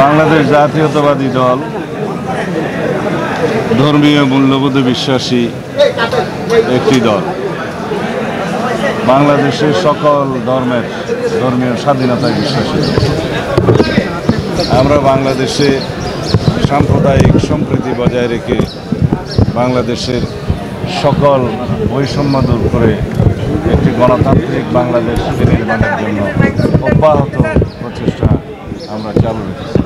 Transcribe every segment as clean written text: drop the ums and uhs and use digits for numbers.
বাংলাদেশ জাতীয়তাবাদী দল ধর্মীয় মূল্যবোধে বিশ্বাসী একটি দল। বাংলাদেশের সকল ধর্মের ধর্মীয় স্বাধীনতায় বিশ্বাসী। আমরা বাংলাদেশে সাম্প্রদায়িক সম্প্রীতি বজায় রেখে বাংলাদেশের সকল বৈষম্য দূর করে একটি গণতান্ত্রিক বাংলাদেশ নির্মাণের জন্য অব্যাহত প্রচেষ্টা আমরা চালু রেখেছি।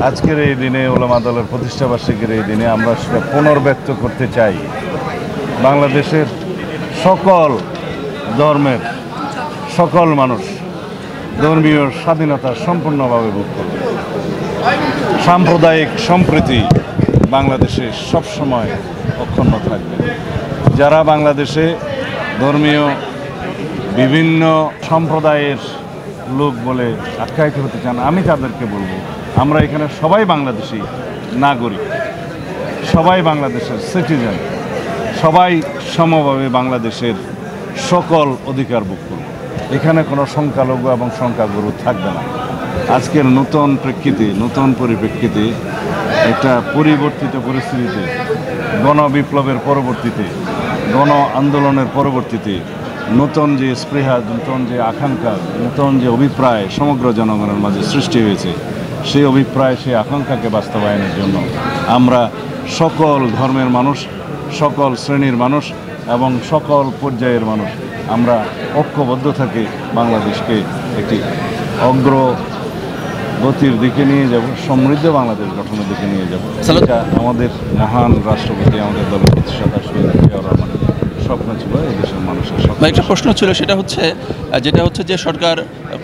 আজকের এই দিনে ওলামা দলের প্রতিষ্ঠাবার্ষিকীর এই দিনে আমরা সেটা পুনর্ব্যক্ত করতে চাই। বাংলাদেশের সকল ধর্মের সকল মানুষ ধর্মীয় স্বাধীনতা সম্পূর্ণভাবে ভোগ করবে। সাম্প্রদায়িক সম্প্রীতি বাংলাদেশে সবসময় অক্ষুণ্ণ থাকবে। যারা বাংলাদেশে ধর্মীয় বিভিন্ন সম্প্রদায়ের লোক বলে আখ্যায়িত হতে চান, আমি তাদেরকে বলবো, আমরা এখানে সবাই বাংলাদেশি নাগরিক, সবাই বাংলাদেশের সিটিজেন, সবাই সমভাবে বাংলাদেশের সকল অধিকার ভোগ করব। এখানে কোনো সংখ্যালঘু এবং সংখ্যাগুরু থাকবে না। আজকের নতুন প্রেক্ষিতে, নতুন পরিপ্রেক্ষিতে, একটা পরিবর্তিত পরিস্থিতিতে, গণবিপ্লবের পরবর্তীতে, গণ আন্দোলনের পরবর্তীতে নতুন যে স্পৃহা, নতুন যে আকাঙ্ক্ষা, নতুন যে অভিপ্রায় সমগ্র জনগণের মাঝে সৃষ্টি হয়েছে, সেই অভিপ্রায়, সেই আকাঙ্ক্ষাকে বাস্তবায়নের জন্য আমরা সকল ধর্মের মানুষ, সকল শ্রেণীর মানুষ এবং সকল পর্যায়ের মানুষ আমরা ঐক্যবদ্ধ থাকি বাংলাদেশকে একটি অগ্রগতির দিকে নিয়ে যাব, সমৃদ্ধ বাংলাদেশ গঠনের দিকে নিয়ে যাব। এটা আমাদের মহান রাষ্ট্রপতি, আমাদের দলের প্রতিষ্ঠাতা শহীদ জিয়াউর রহমানের স্বপ্ন ছিল, এই দেশের মানুষের স্বপ্ন। একটা প্রশ্ন ছিল, যেটা হচ্ছে যে সরকার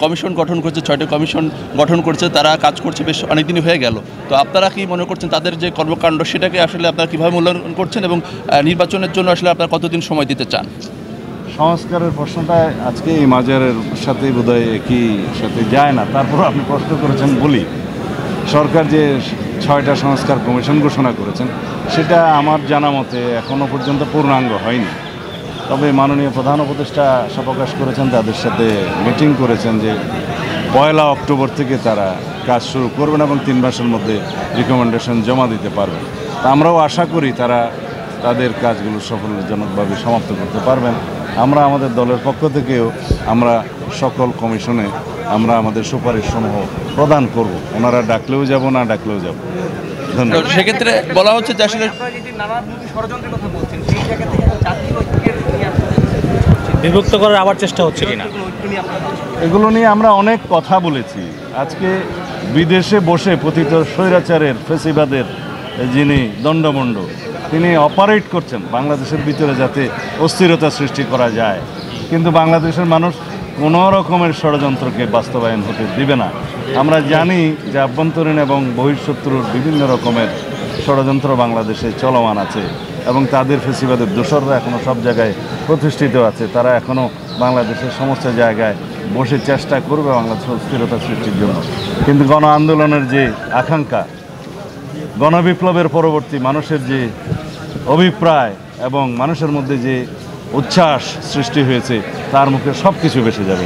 কমিশন গঠন করছে, 6টি কমিশন গঠন করছে, তারা কাজ করছে বেশ অনেকদিনই হয়ে গেল। তো আপনারা কি মনে করছেন তাদের যে কর্মকাণ্ড সেটাকে আসলে আপনারা কীভাবে মূল্যায়ন করছেন এবং নির্বাচনের জন্য আসলে আপনারা কতদিন সময় দিতে চান? সংস্কারের প্রশ্নটা আজকে এই মাজারের সাথে বোধহয় একই সাথে যায় না, তারপর আপনি প্রশ্ন করেছেন বলি। সরকার যে 6টা সংস্কার কমিশন ঘোষণা করেছেন সেটা আমার জানা মতে এখনও পর্যন্ত পূর্ণাঙ্গ হয়নি। তবে মাননীয় প্রধান উপদেষ্টা আশা প্রকাশ করেছেন, তাদের সাথে মিটিং করেছেন যে 1 অক্টোবর থেকে তারা কাজ শুরু করবেন এবং 3 মাসের মধ্যে রিকমেন্ডেশন জমা দিতে পারবেন। তা আমরাও আশা করি তারা তাদের কাজগুলো সফলজনকভাবে সমাপ্ত করতে পারবেন। আমরা আমাদের দলের পক্ষ থেকেও আমরা সকল কমিশনে আমরা আমাদের সুপারিশসমূহ প্রদান করব। ওনারা ডাকলেও যাব, না ডাকলেও যাব। ধন্যবাদ। সেক্ষেত্রে বলা হচ্ছে যে আসলে বিভক্ত করার আবার চেষ্টা হচ্ছে কিনা, এগুলো নিয়ে আমরা অনেক কথা বলেছি। আজকে বিদেশে বসে পতিত স্বৈরাচারের ফেসিবাদের যিনি দণ্ডমুণ্ড, তিনি অপারেট করছেন বাংলাদেশের ভিতরে যাতে অস্থিরতা সৃষ্টি করা যায়, কিন্তু বাংলাদেশের মানুষ কোনো রকমের ষড়যন্ত্রকে বাস্তবায়ন হতে দিবে না। আমরা জানি যে আভ্যন্তরীণ এবং বহিঃশত্রুর বিভিন্ন রকমের ষড়যন্ত্র বাংলাদেশে চলমান আছে এবং তাদের ফেসিবাদের দোসররা এখনও সব জায়গায় প্রতিষ্ঠিত আছে। তারা এখনও বাংলাদেশের সমস্ত জায়গায় বসে চেষ্টা করবে বাংলাদেশের অস্থিরতা সৃষ্টির জন্য। কিন্তু গণ আন্দোলনের যে আকাঙ্ক্ষা, গণবিপ্লবের পরবর্তী মানুষের যে অভিপ্রায় এবং মানুষের মধ্যে যে উচ্ছ্বাস সৃষ্টি হয়েছে, তার মুখে সব কিছু ভেসে যাবে।